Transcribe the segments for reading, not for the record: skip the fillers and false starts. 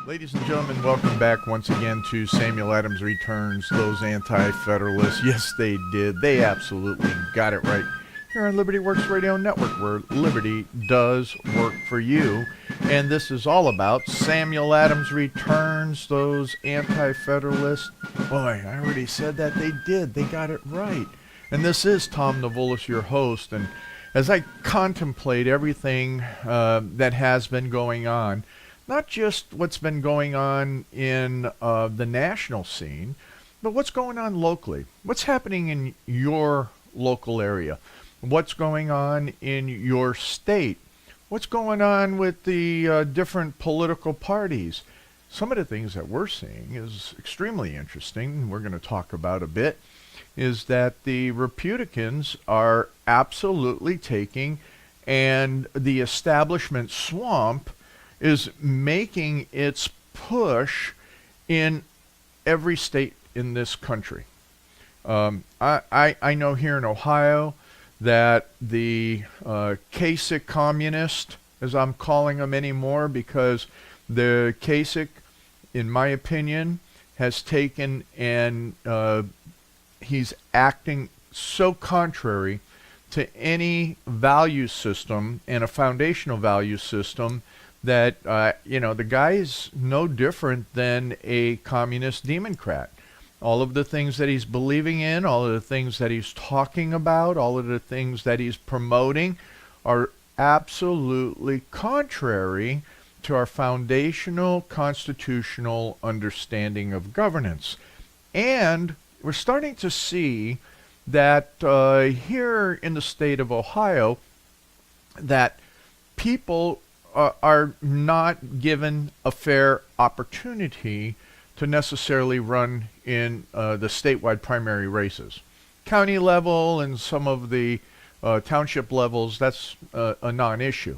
Ladies and gentlemen, welcome back once again to Samuel Adams Returns. Those anti-federalists, yes they did. They absolutely got it right. Here on Liberty Works Radio Network, where liberty does work for you. And this is all about Samuel Adams Returns, those anti-federalists. Boy, I already said that. They did. They got it right. And this is Tom Navolis, your host. And as I contemplate everything that has been going on, not just what's been going on in the national scene, but what's going on locally. What's happening in your local area? What's going on in your state? What's going on with the different political parties? Some of the things that we're seeing is extremely interesting. We're going to talk about a bit, is that the Republicans are absolutely taking, and the establishment swamp is making its push in every state in this country. I know here in Ohio that the Kasich communist, as I'm calling them anymore, because the Kasich, in my opinion, has taken and he's acting so contrary to any value system and a foundational value system that, the guy is no different than a communist democrat. All of the things that he's believing in, all of the things that he's talking about, all of the things that he's promoting are absolutely contrary to our foundational constitutional understanding of governance. And we're starting to see that here in the state of Ohio, that people are not given a fair opportunity to necessarily run in the statewide primary races. County level and some of the township levels, that's a non-issue.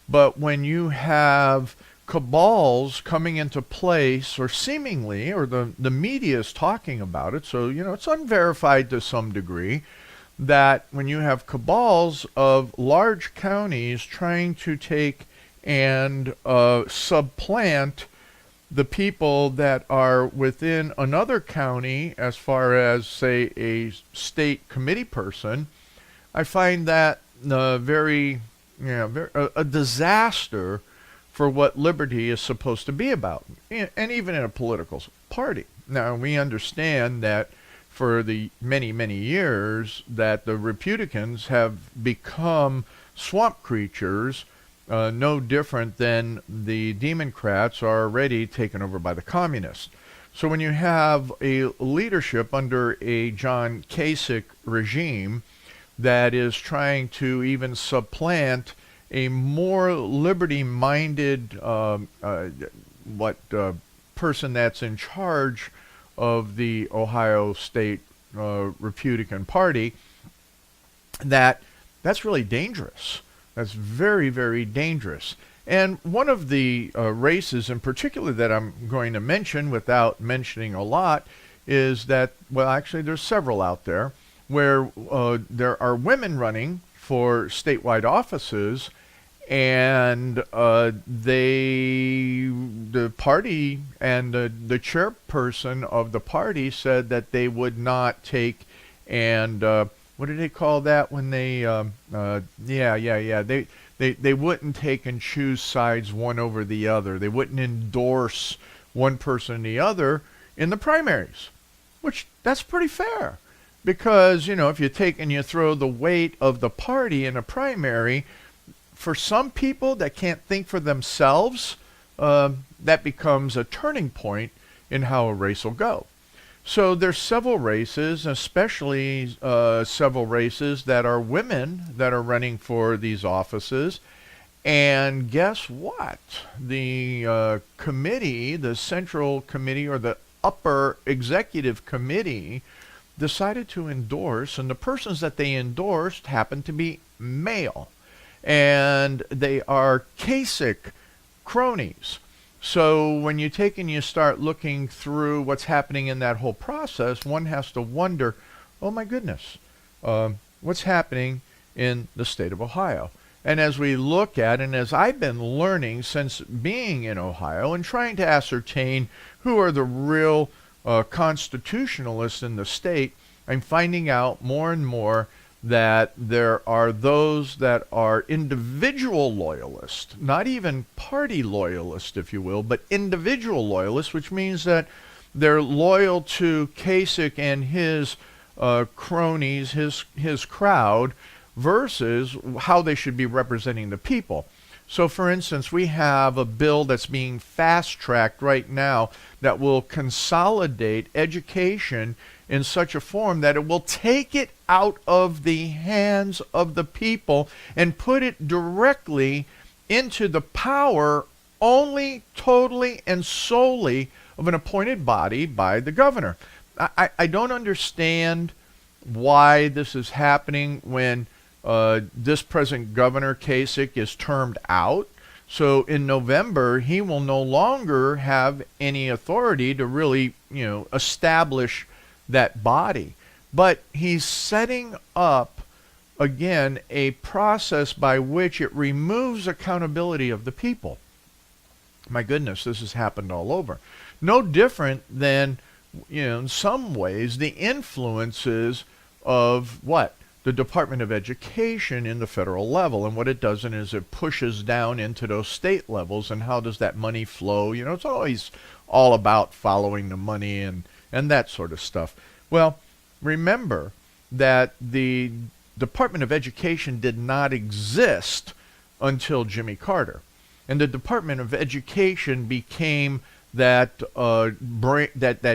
But when you have cabals coming into place, or seemingly, or the media is talking about it, so it's unverified to some degree, that when you have cabals of large counties trying to take and supplant the people that are within another county as far as, say, a state committee person, I find that a disaster for what liberty is supposed to be about, and even in a political party. Now, we understand that for the many, many years that the Republicans have become swamp creatures, no different than the Democrats are already taken over by the communists. So when you have a leadership under a John Kasich regime that is trying to even supplant a more liberty-minded person that's in charge of the Ohio State Republican Party, that's really dangerous. That's very, very dangerous. And one of the races in particular that I'm going to mention without mentioning a lot is that, well, actually there's several out there, where there are women running for statewide offices, and the party and the chairperson of the party said that they would not take and what do they call that when they they wouldn't take and choose sides one over the other. They wouldn't endorse one person or the other in the primaries, which that's pretty fair, because if you take and you throw the weight of the party in a primary, for some people that can't think for themselves, that becomes a turning point in how a race will go. So there's several races, especially several races that are women that are running for these offices. And guess what? The committee, the central committee, or the upper executive committee, decided to endorse, and the persons that they endorsed happen to be male. And they are Kasich cronies. So when you take and you start looking through what's happening in that whole process, one has to wonder, oh my goodness, what's happening in the state of Ohio? And as we look at, and as I've been learning since being in Ohio and trying to ascertain who are the real constitutionalists in the state, I'm finding out more and more that there are those that are individual loyalists, not even party loyalists, if you will, but individual loyalists, which means that they're loyal to Kasich and his cronies, his crowd, versus how they should be representing the people. So, for instance, we have a bill that's being fast-tracked right now that will consolidate education in such a form that it will take it out of the hands of the people and put it directly into the power only, totally, and solely of an appointed body by the governor. I don't understand why this is happening when this present governor, Kasich, is termed out. So in November, he will no longer have any authority to really, establish that body. But he's setting up, again, a process by which it removes accountability of the people. My goodness, this has happened all over. No different than, in some ways, the influences of what? The Department of Education in the federal level. And what it does is it pushes down into those state levels. And how does that money flow? It's always all about following the money and that sort of stuff. Well, remember that the Department of Education did not exist until Jimmy Carter. And the Department of Education became that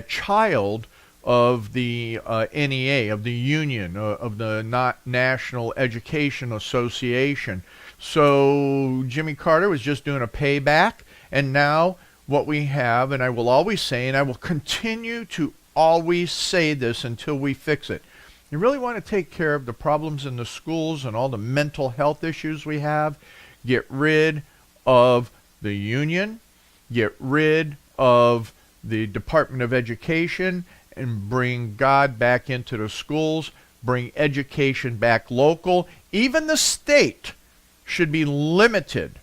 child of the NEA, of the Union, of the National Education Association. So Jimmy Carter was just doing a payback, and now what we have, and I will always say, and I will continue to always say this until we fix it. You really want to take care of the problems in the schools and all the mental health issues we have, get rid of the union, get rid of the Department of Education, and bring God back into the schools, bring education back local. Even the state should be limited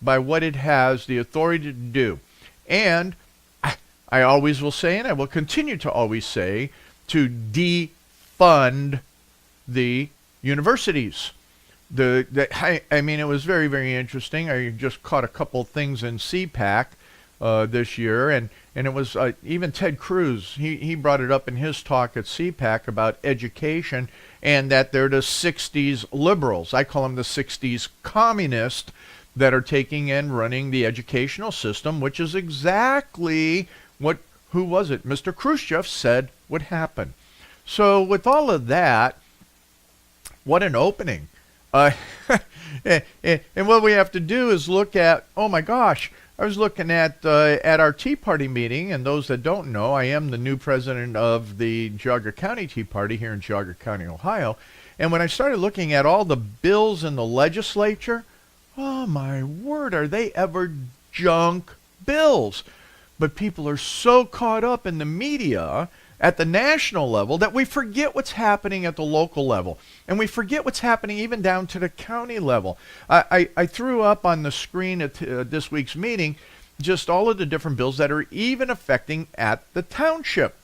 by what it has the authority to do. And I always will say, and I will continue to always say, to defund the universities. I mean, it was very, very interesting. I just caught a couple things in CPAC this year, and it was even Ted Cruz, he brought it up in his talk at CPAC about education, and that they're the 60s liberals. I call them the 60s communists that are taking and running the educational system, which is exactly what, who was it? Mr. Khrushchev said would happen. So with all of that, what an opening. And what we have to do is look at, oh my gosh, I was looking at our Tea Party meeting, and those that don't know, I am the new president of the Geauga County Tea Party here in Geauga County, Ohio. And when I started looking at all the bills in the legislature, oh my word, are they ever junk bills? But people are so caught up in the media at the national level that we forget what's happening at the local level. And we forget what's happening even down to the county level. I threw up on the screen at this week's meeting just all of the different bills that are even affecting at the township.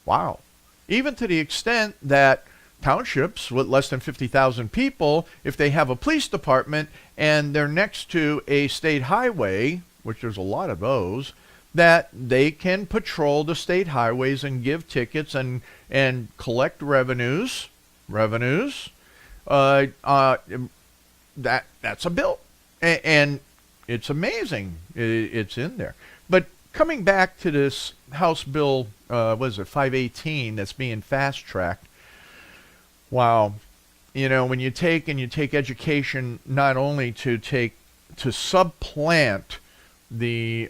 Wow. Even to the extent that townships with less than 50,000 people, if they have a police department and they're next to a state highway, which there's a lot of those, that they can patrol the state highways and give tickets and collect revenues. That's a bill, and it's amazing. It's in there. But coming back to this House Bill, what is it, 518, that's being fast-tracked. Wow. When you take education not only to supplant the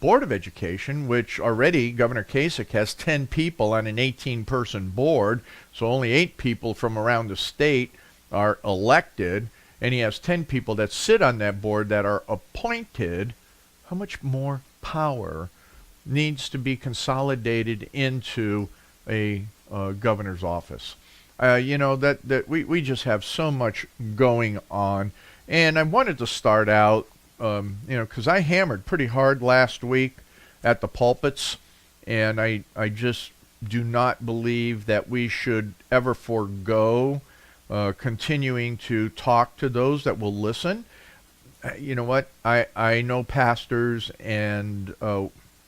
Board of Education, which already Governor Kasich has 10 people on an 18-person board, so only 8 people from around the state are elected, and he has 10 people that sit on that board that are appointed. How much more power needs to be consolidated into a governor's office? We just have so much going on. And I wanted to start out, because I hammered pretty hard last week at the pulpits, and I just do not believe that we should ever forego continuing to talk to those that will listen. You know what? I know pastors and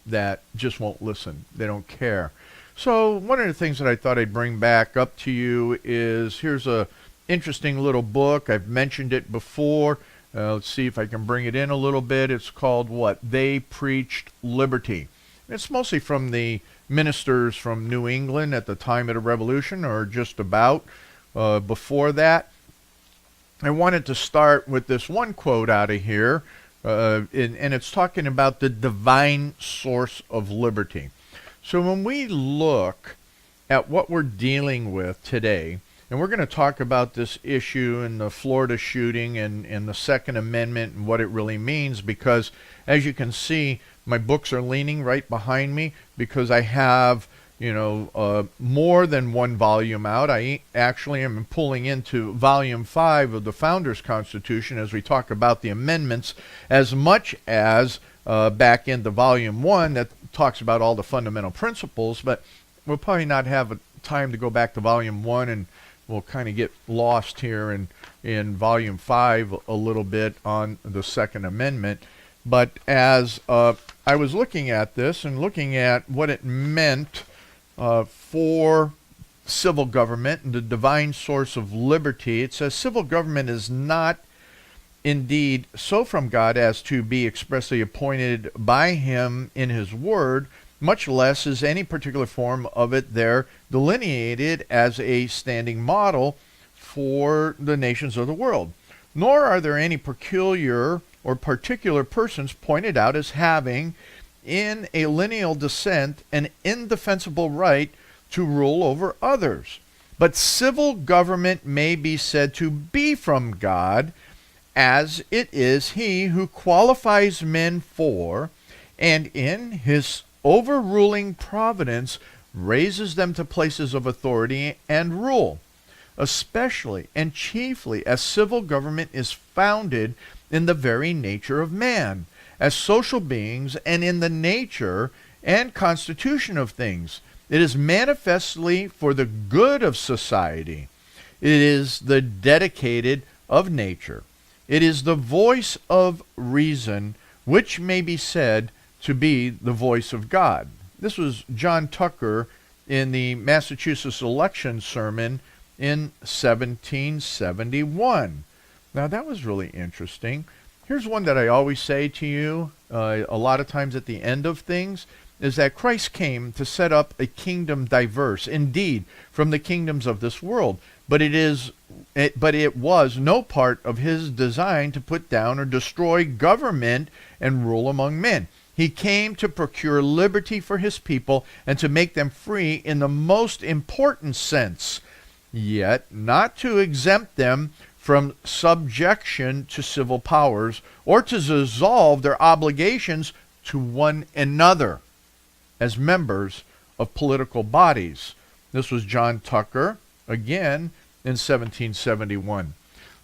that just won't listen. They don't care. So one of the things that I thought I'd bring back up to you is, here's a interesting little book. I've mentioned it before. Let's see if I can bring it in a little bit. It's called What? They Preached Liberty. It's mostly from the ministers from New England at the time of the Revolution, or just about before that. I wanted to start with this one quote out of here, and it's talking about the divine source of liberty. So when we look at what we're dealing with today, and we're going to talk about this issue and the Florida shooting and the Second Amendment and what it really means, because as you can see, my books are leaning right behind me because I have, more than one volume out. I actually am pulling into volume 5 of the Founders Constitution as we talk about the amendments, as much as back into volume 1 that talks about all the fundamental principles. But we'll probably not have time to go back to volume 1, and we'll kind of get lost here in volume 5 a little bit on the Second Amendment. But as I was looking at this and looking at what it meant for civil government and the divine source of liberty, it says civil government is not indeed so from God as to be expressly appointed by him in his word, much less is any particular form of it there delineated as a standing model for the nations of the world. Nor are there any peculiar or particular persons pointed out as having in a lineal descent an indefensible right to rule over others. But civil government may be said to be from God, as it is he who qualifies men for, and in his overruling providence raises them to places of authority and rule, especially and chiefly as civil government is founded in the very nature of man, as social beings, and in the nature and constitution of things. It is manifestly for the good of society. It is the dedicated of nature. It is the voice of reason, which may be said to be the voice of God. This was John Tucker in the Massachusetts election sermon in 1771. Now that was really interesting. Here's one that I always say to you a lot of times at the end of things, is that Christ came to set up a kingdom diverse, indeed, from the kingdoms of this world. But it was no part of his design to put down or destroy government and rule among men. He came to procure liberty for his people and to make them free in the most important sense, yet not to exempt them from subjection to civil powers or to dissolve their obligations to one another as members of political bodies. This was John Tucker, again, in 1771.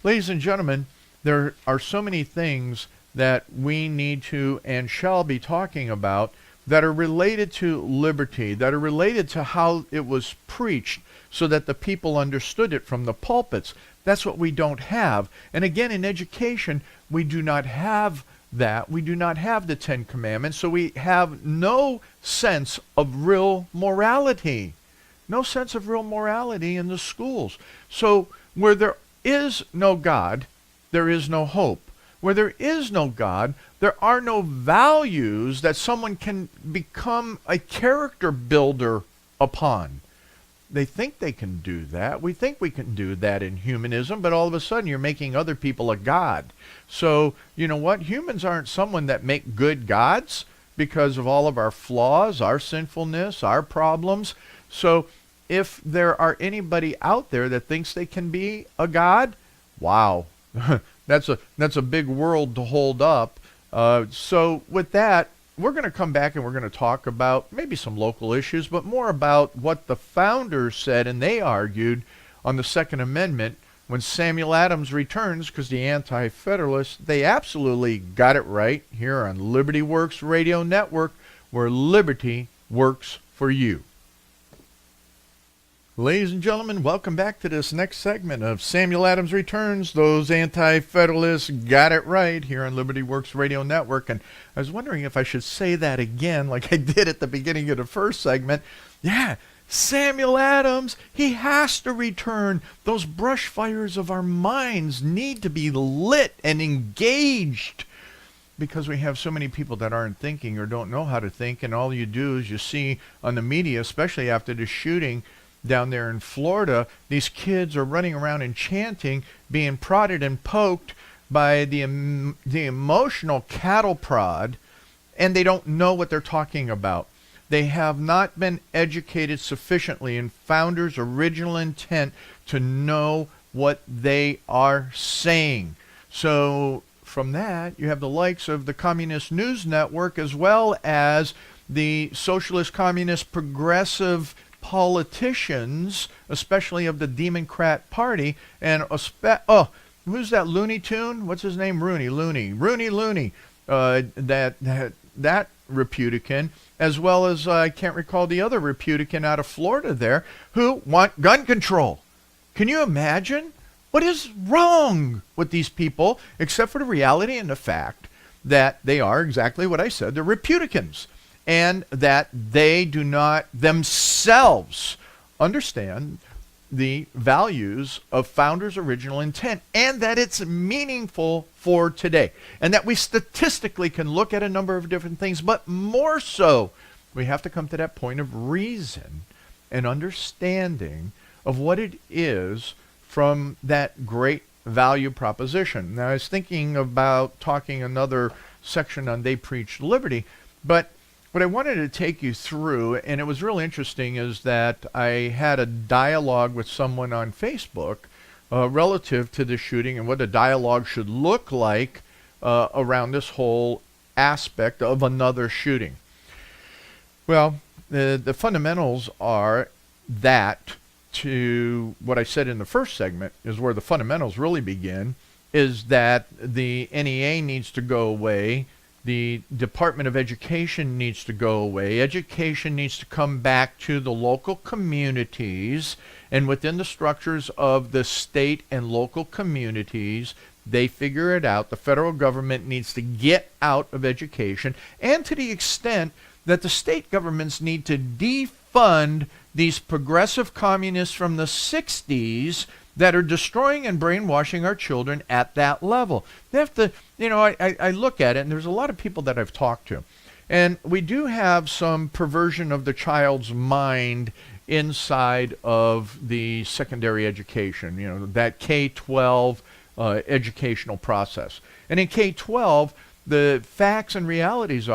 Ladies and gentlemen, there are so many things that we need to and shall be talking about that are related to liberty, that are related to how it was preached so that the people understood it from the pulpits. That's what we don't have. And again, in education, we do not have that. We do not have the Ten Commandments, so we have no sense of real morality. No sense of real morality in the schools. So where there is no God, there is no hope. Where there is no God, there are no values that someone can become a character builder upon. They think they can do that. We think we can do that in humanism, but all of a sudden you're making other people a god. So, you know what? Humans aren't someone that make good gods because of all of our flaws, our sinfulness, our problems. So if there are anybody out there that thinks they can be a god, wow, that's a big world to hold up. So with that, we're going to come back and we're going to talk about maybe some local issues, but more about what the founders said and they argued on the Second Amendment when Samuel Adams returns, because the Anti-Federalists, they absolutely got it right here on Liberty Works Radio Network, where liberty works for you. Ladies and gentlemen, welcome back to this next segment of Samuel Adams Returns. Those Anti-Federalists got it right here on Liberty Works Radio Network. And I was wondering if I should say that again like I did at the beginning of the first segment. Yeah, Samuel Adams, he has to return. Those brush fires of our minds need to be lit and engaged, because we have so many people that aren't thinking or don't know how to think, and all you do is you see on the media, especially after the shooting down there in Florida, these kids are running around and chanting, being prodded and poked by the emotional cattle prod, and they don't know what they're talking about. They have not been educated sufficiently in founders' original intent to know what they are saying. So from that, you have the likes of the Communist News Network, as well as the socialist, communist, progressive politicians, especially of the Democrat Party, and who's that Looney Tune? What's his name? Rooney. That Republican, as well as I can't recall the other Republican out of Florida there, who want gun control. Can you imagine? What is wrong with these people, except for the reality and the fact that they are exactly what I said, they're Republicans, and that they do not themselves understand the values of founders' original intent, and that it's meaningful for today, and that we statistically can look at a number of different things, but more so, we have to come to that point of reason and understanding of what it is from that great value proposition. Now, I was thinking about talking another section on They Preach Liberty, but what I wanted to take you through, and it was real interesting, is that I had a dialogue with someone on Facebook relative to the shooting and what a dialogue should look like around this whole aspect of another shooting. Well, the fundamentals are that, to what I said in the first segment, is where the fundamentals really begin, is that the NEA needs to go away. The Department of Education needs to go away. Education needs to come back to the local communities, and within the structures of the state and local communities, they figure it out. The federal government needs to get out of education, and to the extent that the state governments need to defund these progressive communists from the 60s that are destroying and brainwashing our children at that level. They have to, I look at it, and there's a lot of people that I've talked to, and we do have some perversion of the child's mind inside of the secondary education, that K-12 educational process. And in K-12, the facts and realities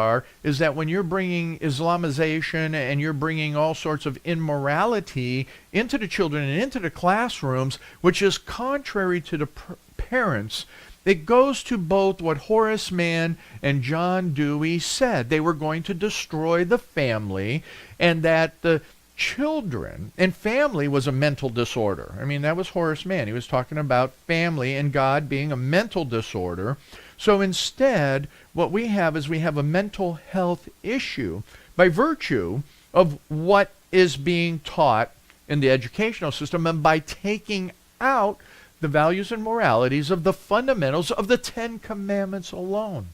is that when you're bringing Islamization and you're bringing all sorts of immorality into the children and into the classrooms, which is contrary to the parents, it goes to both what Horace Mann and John Dewey said. They were going to destroy the family, and that the children and family was a mental disorder. I mean, that was Horace Mann. He was talking about family and God being a mental disorder. So instead, what we have is we have a mental health issue by virtue of what is being taught in the educational system, and by taking out the values and moralities of the fundamentals of the Ten Commandments alone.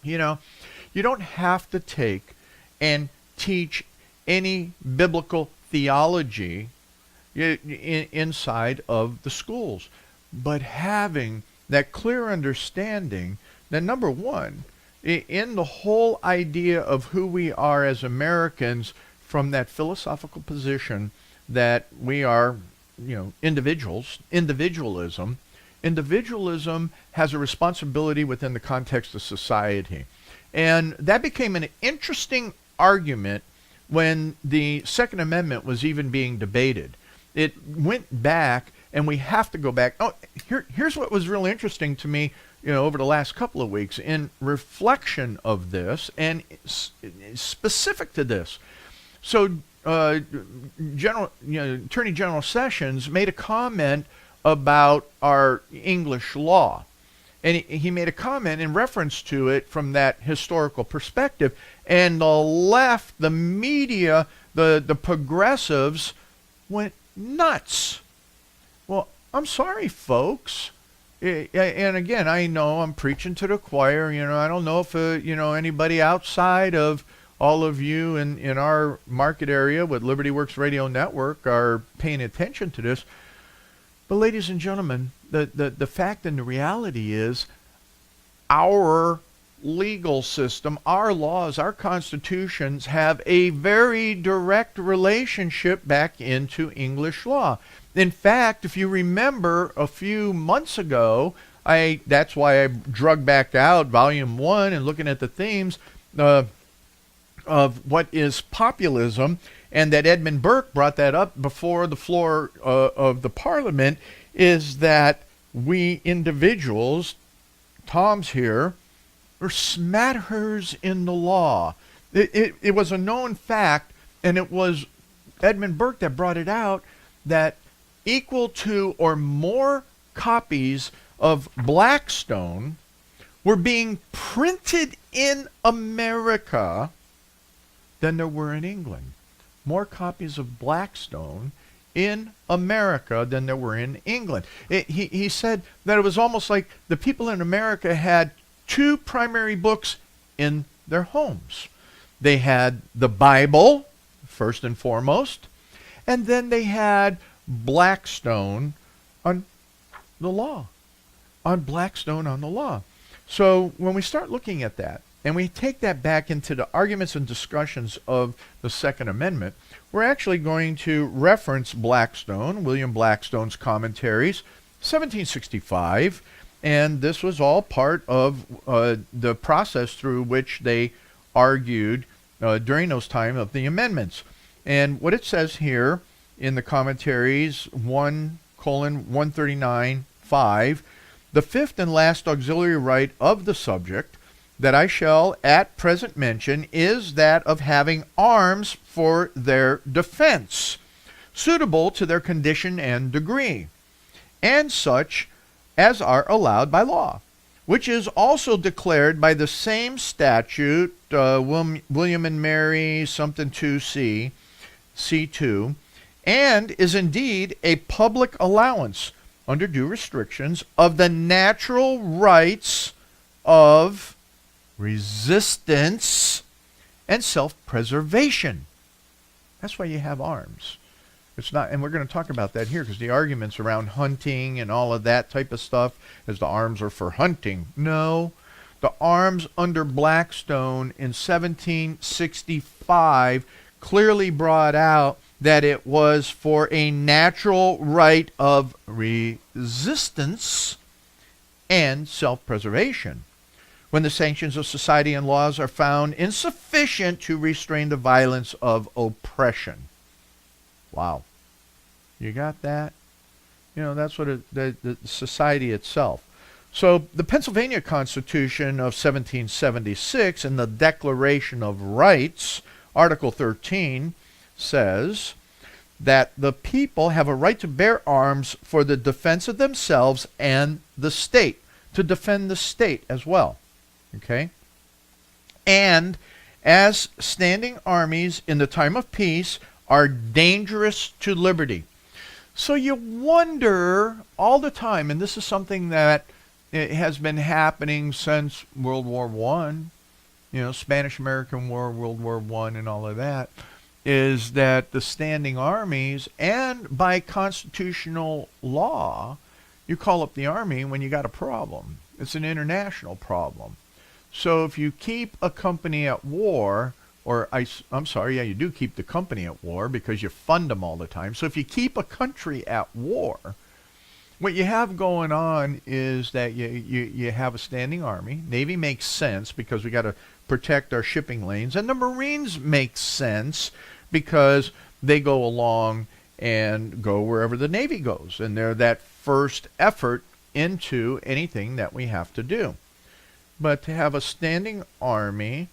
You don't have to take and teach any biblical theology inside of the schools, but having that clear understanding that, number one, in the whole idea of who we are as Americans, from that philosophical position that we are, individualism has a responsibility within the context of society. And that became an interesting argument when the Second Amendment was even being debated. It went back, and we have to go back. Here's what was really interesting to me, over the last couple of weeks in reflection of this, and specific to this. So, Attorney General Sessions made a comment about our English law. And he made a comment in reference to it from that historical perspective. And the left, the media, the progressives went nuts. Well, I'm sorry, folks. And again, I know I'm preaching to the choir. I don't know if anybody outside of all of you in our market area with Liberty Works Radio Network are paying attention to this. But ladies and gentlemen, the fact and the reality is our legal system, our laws, our constitutions have a very direct relationship back into English law. In fact, if you remember a few months ago, that's why I drug back out Volume 1 and looking at the themes of what is populism, and that Edmund Burke brought that up before the floor of the Parliament, is that we individuals, Tom's here, are smatterers in the law. It was a known fact, and it was Edmund Burke that brought it out, that equal to or more copies of Blackstone were being printed in America than there were in England. More copies of Blackstone in America than there were in England. He said that it was almost like the people in America had two primary books in their homes. They had the Bible, first and foremost, and then they had Blackstone on the law. On Blackstone on the law. So when we start looking at that, and we take that back into the arguments and discussions of the Second Amendment, we're actually going to reference Blackstone, William Blackstone's commentaries, 1765, and this was all part of the process through which they argued during those time of the amendments. And what it says here in the commentaries, 1:139:5, the fifth and last auxiliary right of the subject that I shall at present mention is that of having arms for their defense, suitable to their condition and degree, and such as are allowed by law, which is also declared by the same statute, William and Mary something 2C, C2, and is indeed a public allowance, under due restrictions, of the natural rights of resistance and self-preservation. That's why you have arms. It's not, and we're going to talk about that here, because the arguments around hunting and all of that type of stuff is the arms are for hunting. No, the arms under Blackstone in 1765 clearly brought out that it was for a natural right of resistance and self-preservation, when the sanctions of society and laws are found insufficient to restrain the violence of oppression. Wow. You got that? That's what the society itself. So the Pennsylvania Constitution of 1776 in the Declaration of Rights, Article 13, says that the people have a right to bear arms for the defense of themselves and the state, to defend the state as well. Okay? And as standing armies in the time of peace are dangerous to liberty. So you wonder all the time, and this is something that has been happening since World War I, Spanish-American War, World War I, and all of that, is that the standing armies, and by constitutional law, you call up the army when you got a problem. It's an international problem. So if you keep a company at war, you do keep the company at war because you fund them all the time. So if you keep a country at war, what you have going on is that you have a standing army. Navy makes sense because we got to protect our shipping lanes. And the Marines make sense because they go along and go wherever the Navy goes. And they're that first effort into anything that we have to do. But to have a standing army,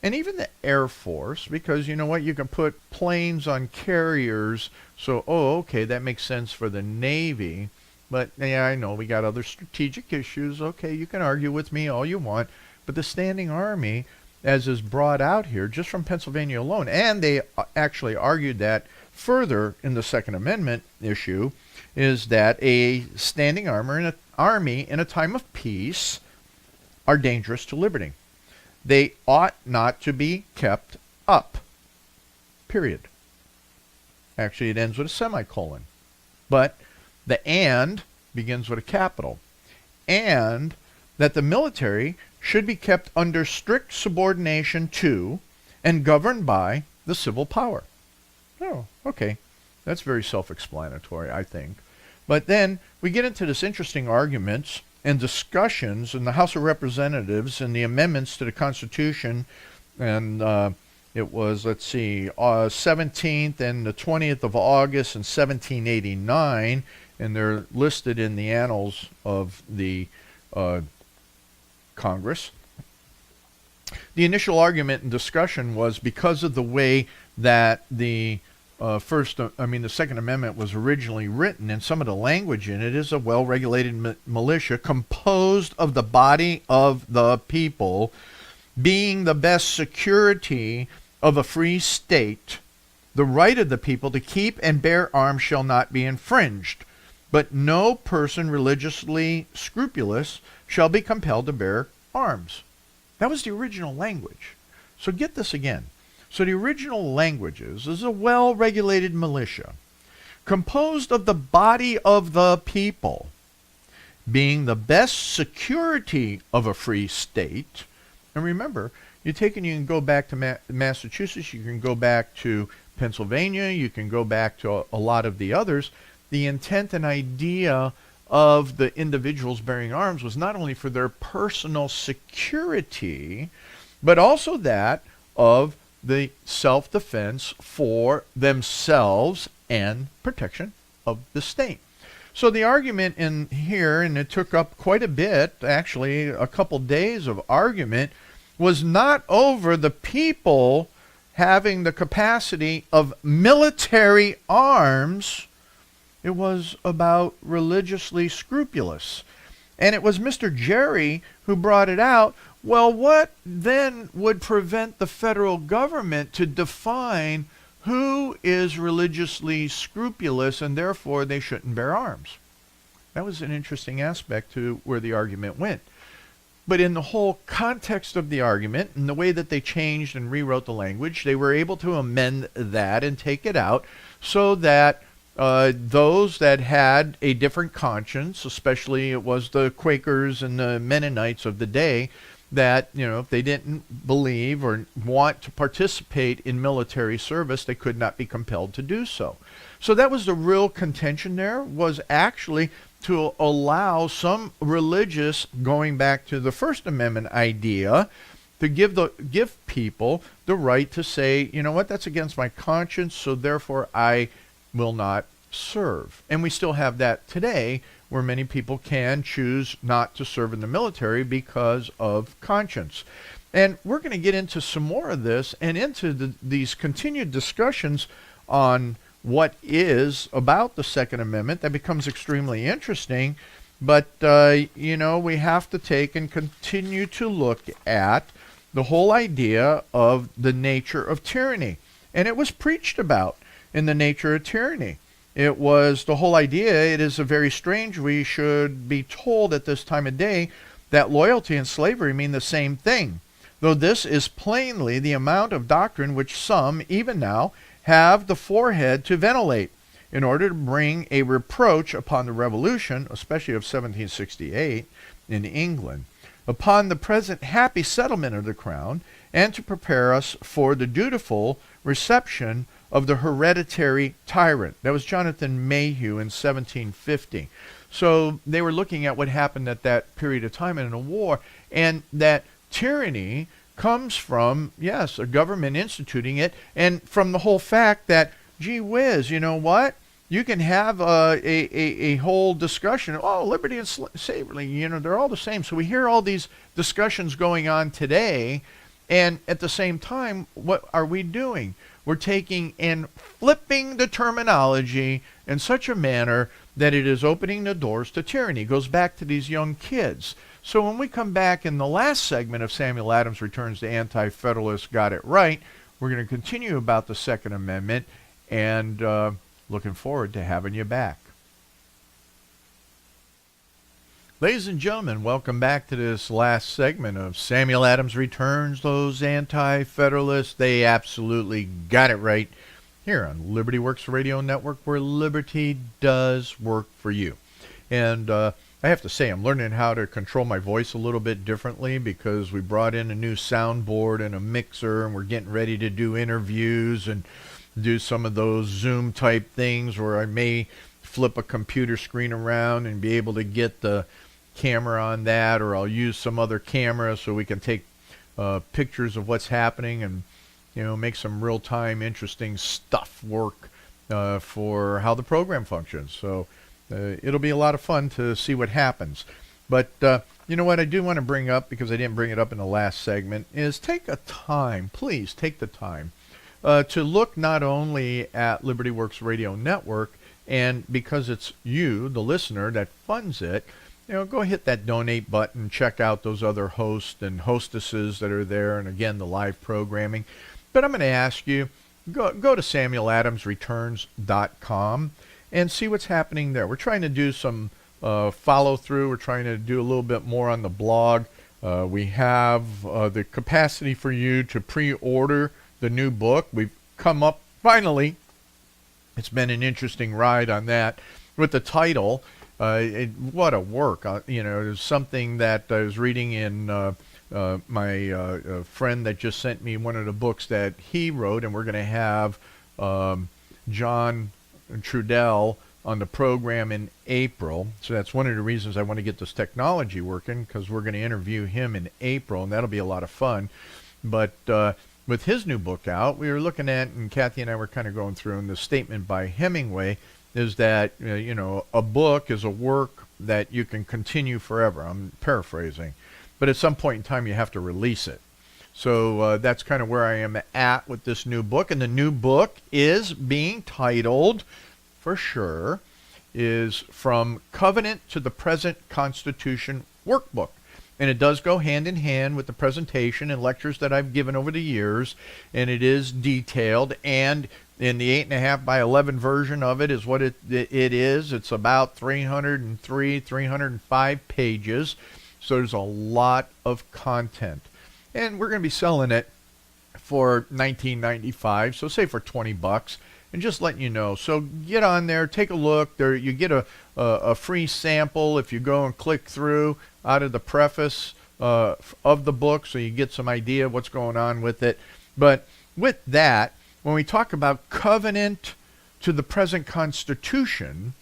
and even the Air Force, because you know what, you can put planes on carriers, so, okay, that makes sense for the Navy, But yeah, I know we got other strategic issues. Okay, you can argue with me all you want, but the standing army, as is brought out here just from Pennsylvania alone, and they actually argued that further in the Second Amendment issue, is that a standing army in a time of peace are dangerous to liberty. They ought not to be kept up. Period. Actually, it ends with a semicolon. But the "and" begins with a capital. And that the military should be kept under strict subordination to and governed by the civil power. Oh, okay. That's very self-explanatory, I think. But then we get into this interesting arguments and discussions in the House of Representatives and the amendments to the Constitution, and it was, 17th and the 20th of August in 1789, and they're listed in the annals of the Congress. The initial argument and discussion was because of the way that the Second Amendment was originally written, and some of the language in it is a well-regulated militia composed of the body of the people, being the best security of a free state. The right of the people to keep and bear arms shall not be infringed, but no person religiously scrupulous shall be compelled to bear arms. That was the original language. So get this again. So the original languages is a well-regulated militia composed of the body of the people, being the best security of a free state. And remember, you can go back to Massachusetts, you can go back to Pennsylvania, you can go back to a lot of the others. The intent and idea of the individuals bearing arms was not only for their personal security, but also that of the self-defense for themselves and protection of the state. So the argument in here, and it took up quite a bit, actually a couple days of argument, was not over the people having the capacity of military arms. It was about religiously scrupulous. And it was Mr. Jerry who brought it out. Well, what then would prevent the federal government to define who is religiously scrupulous and therefore they shouldn't bear arms? That was an interesting aspect to where the argument went. But in the whole context of the argument and the way that they changed and rewrote the language, they were able to amend that and take it out so that those that had a different conscience, especially it was the Quakers and the Mennonites of the day, that, if they didn't believe or want to participate in military service, they could not be compelled to do so. So that was the real contention there, was actually to allow some religious, going back to the First Amendment idea, to give people the right to say, you know what, that's against my conscience, so therefore I will not serve. And we still have that today, where many people can choose not to serve in the military because of conscience. And we're going to get into some more of this and into these continued discussions on what is about the Second Amendment. That becomes extremely interesting. But, we have to take and continue to look at the whole idea of the nature of tyranny. And it was preached about in the nature of tyranny. It was the whole idea, it is a very strange, we should be told at this time of day that loyalty and slavery mean the same thing, though this is plainly the amount of doctrine which some, even now, have the forehead to ventilate, in order to bring a reproach upon the revolution, especially of 1768 in England, upon the present happy settlement of the crown, and to prepare us for the dutiful reception of the hereditary tyrant. That was Jonathan Mayhew in 1750. So they were looking at what happened at that period of time in a war, and that tyranny comes from, yes, a government instituting it, and from the whole fact that, gee whiz, you know what? You can have a whole discussion, liberty and slavery, they're all the same. So we hear all these discussions going on today, and at the same time, what are we doing? we're taking and flipping the terminology in such a manner that it is opening the doors to tyranny. It goes back to these young kids. So when we come back in the last segment of Samuel Adams Returns to Anti-Federalists Got It Right, we're going to continue about the Second Amendment, and looking forward to having you back. Ladies and gentlemen, welcome back to this last segment of Samuel Adams Returns Those Anti-Federalists. They absolutely got it right here on Liberty Works Radio Network, where liberty does work for you. And I have to say, I'm learning how to control my voice a little bit differently because we brought in a new soundboard and a mixer, and we're getting ready to do interviews and do some of those Zoom type things where I may flip a computer screen around and be able to get the camera on that, or I'll use some other camera so we can take pictures of what's happening and, you know, make some real-time interesting stuff work for how the program functions. So it'll be a lot of fun to see what happens. But you know what I do want to bring up, because I didn't bring it up in the last segment, is take a time, please take the time to look not only at Liberty Works Radio Network, and because it's you, the listener, that funds it, you know, go hit that donate button, check out those other hosts and hostesses that are there, and again, the live programming. But I'm going to ask you, go to SamuelAdamsReturns.com and see what's happening there. We're trying to do some follow-through. We're trying to do a little bit more on the blog. We have the capacity for you to pre-order the new book. We've come up, finally, it's been an interesting ride on that, with the title. What a work. You know, there's something that I was reading in my friend that just sent me one of the books that he wrote, and we're going to have John Trudell on the program in April. So that's one of the reasons I want to get this technology working, because we're going to interview him in April, and that'll be a lot of fun. But with his new book out, we were looking at, and Kathy and I were kind of going through, and the statement by Hemingway is that, you know, a book is a work that you can continue forever. I'm paraphrasing. But at some point in time, you have to release it. So that's kind of where I am at with this new book. And the new book is being titled, for sure, is From Covenant to the Present Constitution Workbook. And it does go hand in hand with the presentation and lectures that I've given over the years. And it is detailed, and in the 8.5 by 11 version of it is what it is. It's about 305 pages. So there's a lot of content. And we're going to be selling it for $19.95. So say for $20, and just letting you know. So get on there, take a look. There you get a free sample if you go and click through out of the preface of the book, so you get some idea of what's going on with it. But with that, when we talk about covenant to the present Constitution,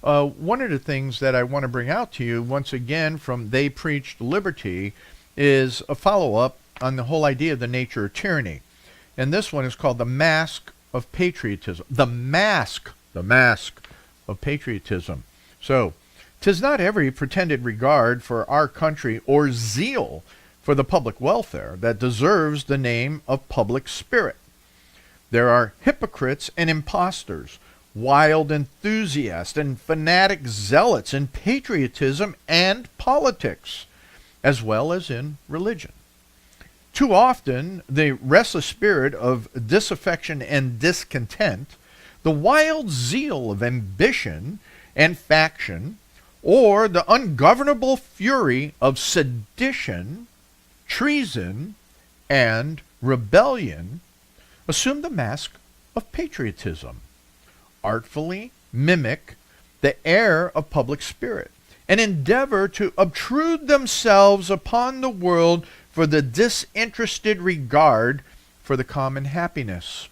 one of the things that I want to bring out to you, once again, from They Preached Liberty, is a follow-up on the whole idea of the nature of tyranny. And this one is called The Mask of Patriotism. The mask of patriotism. So, 'tis not every pretended regard for our country or zeal for the public welfare that deserves the name of public spirit. There are hypocrites and impostors, wild enthusiasts and fanatic zealots in patriotism and politics, as well as in religion. Too often, the restless spirit of disaffection and discontent, the wild zeal of ambition and faction, or the ungovernable fury of sedition, treason, and rebellion assume the mask of patriotism, artfully mimic the air of public spirit, and endeavor to obtrude themselves upon the world for the disinterested regard for the common happiness.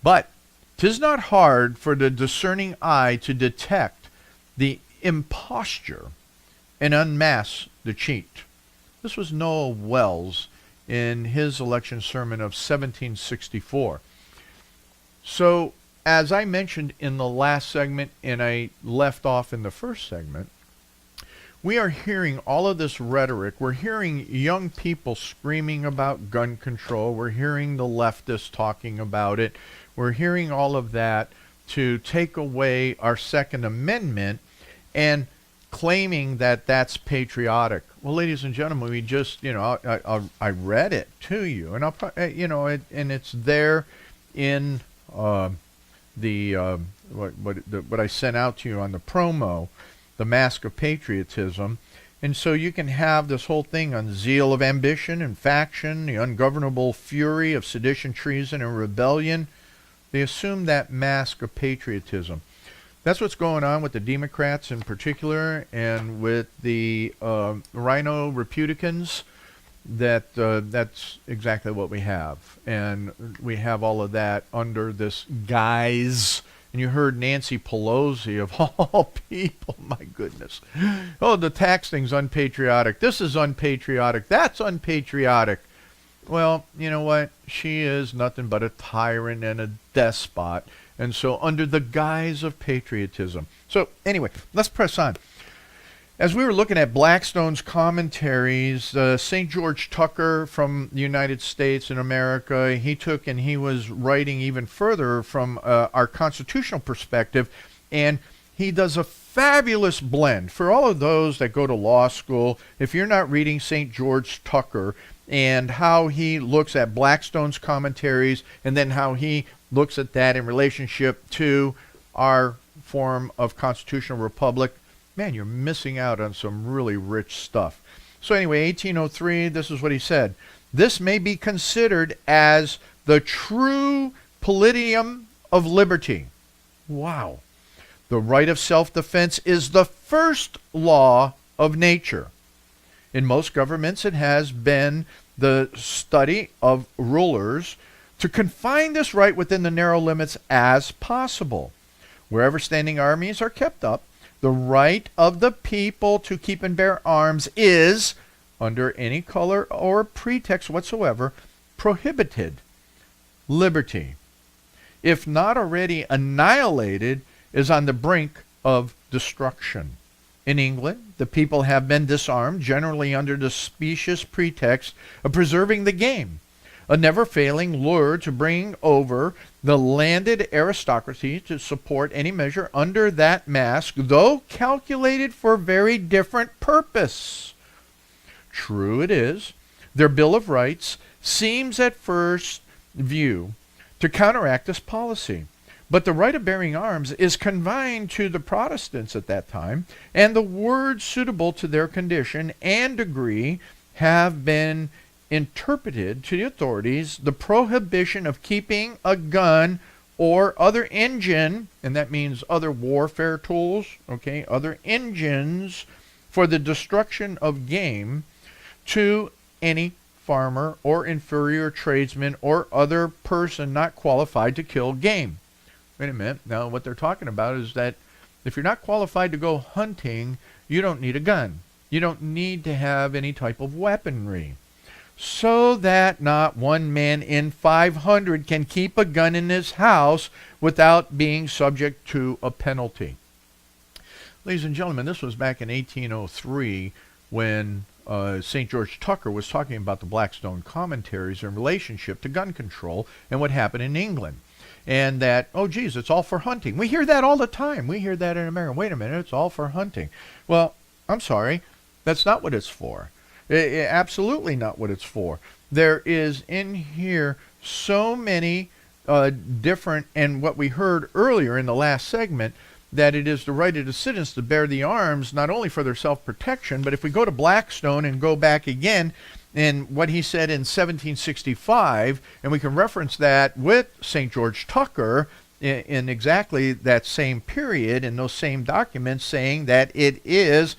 But 'tis not hard for the discerning eye to detect the imposture and unmask the cheat. This was Noah Wells in his election sermon of 1764. So, as I mentioned in the last segment, and I left off in the first segment, we are hearing all of this rhetoric. We're hearing young people screaming about gun control. We're hearing the leftists talking about it. We're hearing all of that to take away our Second Amendment and claiming that that's patriotic. Well, ladies and gentlemen, we just, I read it to you, and and it's there in what I sent out to you on the promo, The Mask of Patriotism. And so you can have this whole thing on zeal of ambition and faction, the ungovernable fury of sedition, treason, and rebellion. They assume that mask of patriotism. That's what's going on with the Democrats in particular, and with the Rhino Republicans. That's exactly what we have, and we have all of that under this guise. And you heard Nancy Pelosi, of all people, my goodness. Oh, the tax thing's unpatriotic. This is unpatriotic. That's unpatriotic. Well, you know what? She is nothing but a tyrant and a despot. And so under the guise of patriotism. So anyway, let's press on. As we were looking at Blackstone's commentaries, St. George Tucker from the United States and America, he was writing even further from our constitutional perspective, and he does a fabulous blend. For all of those that go to law school, if you're not reading St. George Tucker and how he looks at Blackstone's commentaries, and then how he looks at that in relationship to our form of constitutional republic, man, you're missing out on some really rich stuff. So anyway, 1803, this is what he said. This may be considered as the true palladium of liberty. Wow. The right of self-defense is the first law of nature. In most governments, it has been the study of rulers to confine this right within the narrow limits as possible. Wherever standing armies are kept up, the right of the people to keep and bear arms is, under any color or pretext whatsoever, prohibited. Liberty, if not already annihilated, is on the brink of destruction. In England, the people have been disarmed, generally under the specious pretext of preserving the game, a never-failing lure to bring over the landed aristocracy to support any measure under that mask, though calculated for very different purpose. True it is, their Bill of Rights seems at first view to counteract this policy. But the right of bearing arms is confined to the Protestants at that time, and the words suitable to their condition and degree have been interpreted to the authorities the prohibition of keeping a gun or other engine, and that means other warfare tools, okay, other engines for the destruction of game to any farmer or inferior tradesman or other person not qualified to kill game. Wait a minute. Now, what they're talking about is that if you're not qualified to go hunting, you don't need a gun. You don't need to have any type of weaponry. So that not one man in 500 can keep a gun in his house without being subject to a penalty. Ladies and gentlemen, this was back in 1803 when St. George Tucker was talking about the Blackstone commentaries in relationship to gun control and what happened in England. And that, oh geez, it's all for hunting. We hear that all the time. We hear that in America. Wait a minute, it's all for hunting. Well, I'm sorry, that's not what it's for. Absolutely not what it's for. There is in here so many different, and what we heard earlier in the last segment, that it is the right of the citizens to bear the arms, not only for their self-protection, but if we go to Blackstone and go back again, and what he said in 1765, and we can reference that with St. George Tucker in exactly that same period, in those same documents, saying that it is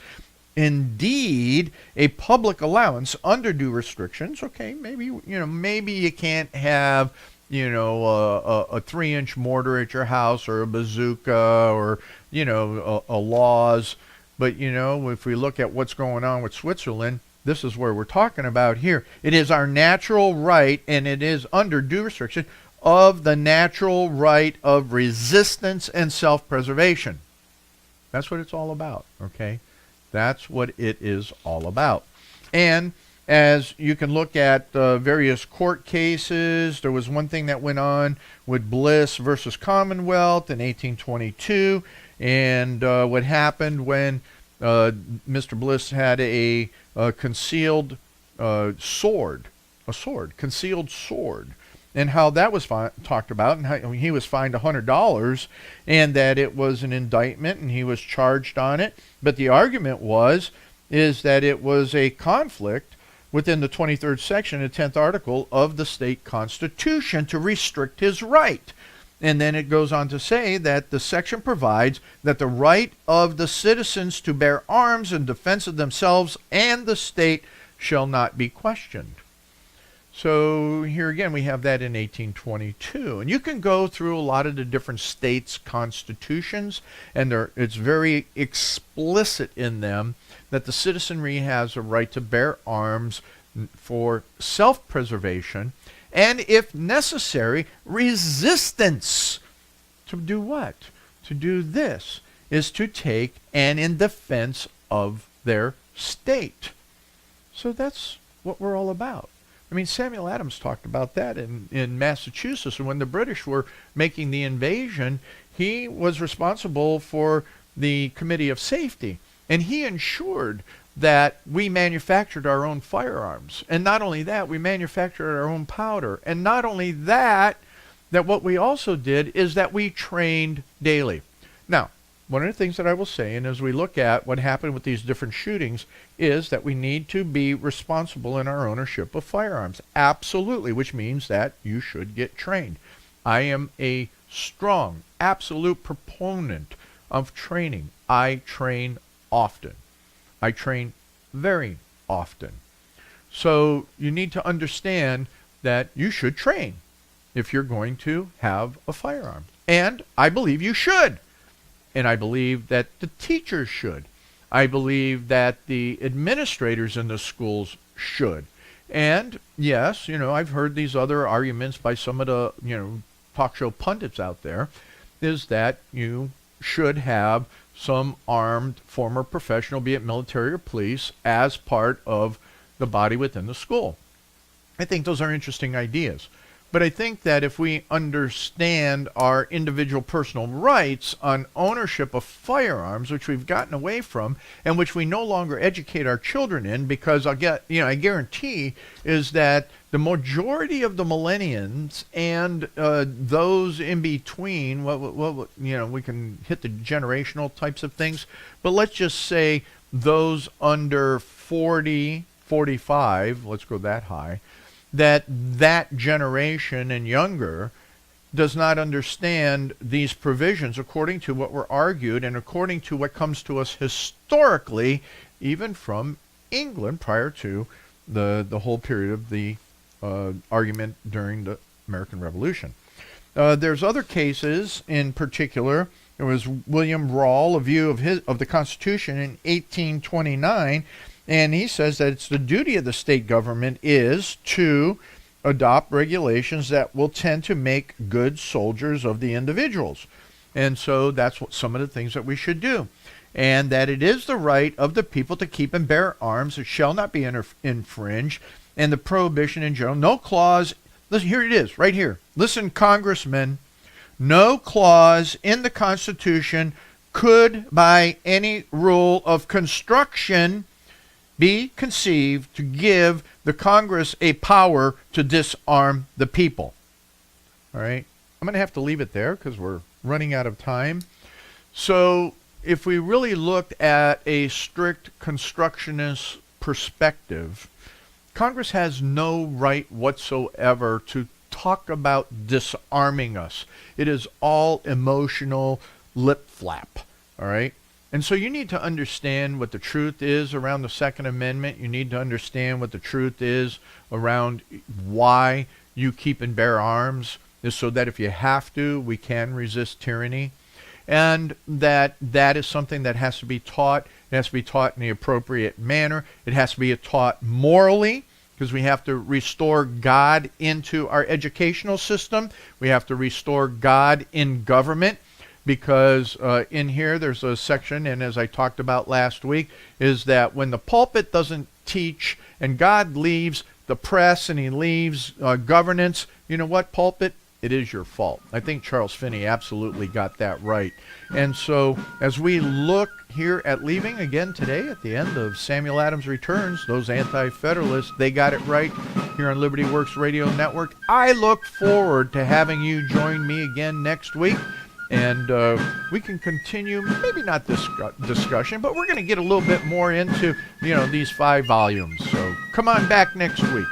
indeed a public allowance under due restrictions. Okay, maybe you can't have a 3-inch mortar at your house, or a bazooka, or a laws. But if we look at what's going on with Switzerland, this is where we're talking about here. It is our natural right, and it is under due restriction of the natural right of resistance and self-preservation. That's what it's all about, okay? That's what it is all about. And as you can look at various court cases, there was one thing that went on with Bliss versus Commonwealth in 1822, and what happened when Mr. Bliss had a concealed sword, concealed sword, and how that was talked about, and how he was fined $100, and that it was an indictment, and he was charged on it. But the argument is that it was a conflict within the 23rd section and 10th article of the state constitution to restrict his right. And then it goes on to say that the section provides that the right of the citizens to bear arms in defense of themselves and the state shall not be questioned. So here again we have that in 1822. And you can go through a lot of the different states' constitutions, and it's very explicit in them that the citizenry has a right to bear arms for self-preservation and, if necessary, resistance. To do what? To do this is to take and in defense of their state. So that's what we're all about. I mean, Samuel Adams talked about that in Massachusetts. And when the British were making the invasion, he was responsible for the Committee of Safety. And he ensured that we manufactured our own firearms. And not only that, we manufactured our own powder. And not only that, that what we also did is that we trained daily. Now, one of the things that I will say, and as we look at what happened with these different shootings, is that we need to be responsible in our ownership of firearms. Absolutely, which means that you should get trained. I am a strong, absolute proponent of training. I train often. I train very often. So you need to understand that you should train if you're going to have a firearm. And I believe you should. And I believe that the teachers should. I believe that the administrators in the schools should. And yes, I've heard these other arguments by some of the, talk show pundits out there, is that you should have some armed former professional, be it military or police, as part of the body within the school. I think those are interesting ideas. But I think that if we understand our individual personal rights on ownership of firearms, which we've gotten away from and which we no longer educate our children in, because I guarantee is that the majority of the millennials and those in between, we can hit the generational types of things, but let's just say those under 40, 45, let's go that high, that generation and younger does not understand these provisions according to what were argued and according to what comes to us historically, even from England prior to the whole period of the argument during the American Revolution. There's other cases. In particular, there was William Rawle, a view of the Constitution in 1829. And he says that it's the duty of the state government is to adopt regulations that will tend to make good soldiers of the individuals. And so that's what some of the things that we should do. And that it is the right of the people to keep and bear arms. It shall not be infringed. And the prohibition in general. No clause. Listen, here it is, right here. Listen, congressmen. No clause in the Constitution could, by any rule of construction, be conceived to give the Congress a power to disarm the people. All right? I'm going to have to leave it there because we're running out of time. So if we really looked at a strict constructionist perspective, Congress has no right whatsoever to talk about disarming us. It is all emotional lip flap. All right? And so you need to understand what the truth is around the Second Amendment. You need to understand what the truth is around why you keep and bear arms, is so that if you have to, we can resist tyranny. And that is something that has to be taught. It has to be taught in the appropriate manner. It has to be taught morally, because we have to restore God into our educational system. We have to restore God in government. because in here there's a section, and as I talked about last week, is that when the pulpit doesn't teach and God leaves the press and he leaves governance, you know what, pulpit? It is your fault. I think Charles Finney absolutely got that right. And so as we look here at leaving again today at the end of Samuel Adams Returns, those anti-federalists, they got it right here on Liberty Works Radio Network. I look forward to having you join me again next week. And we can continue, maybe not this discussion, but we're going to get a little bit more into, these 5 volumes. So come on back next week.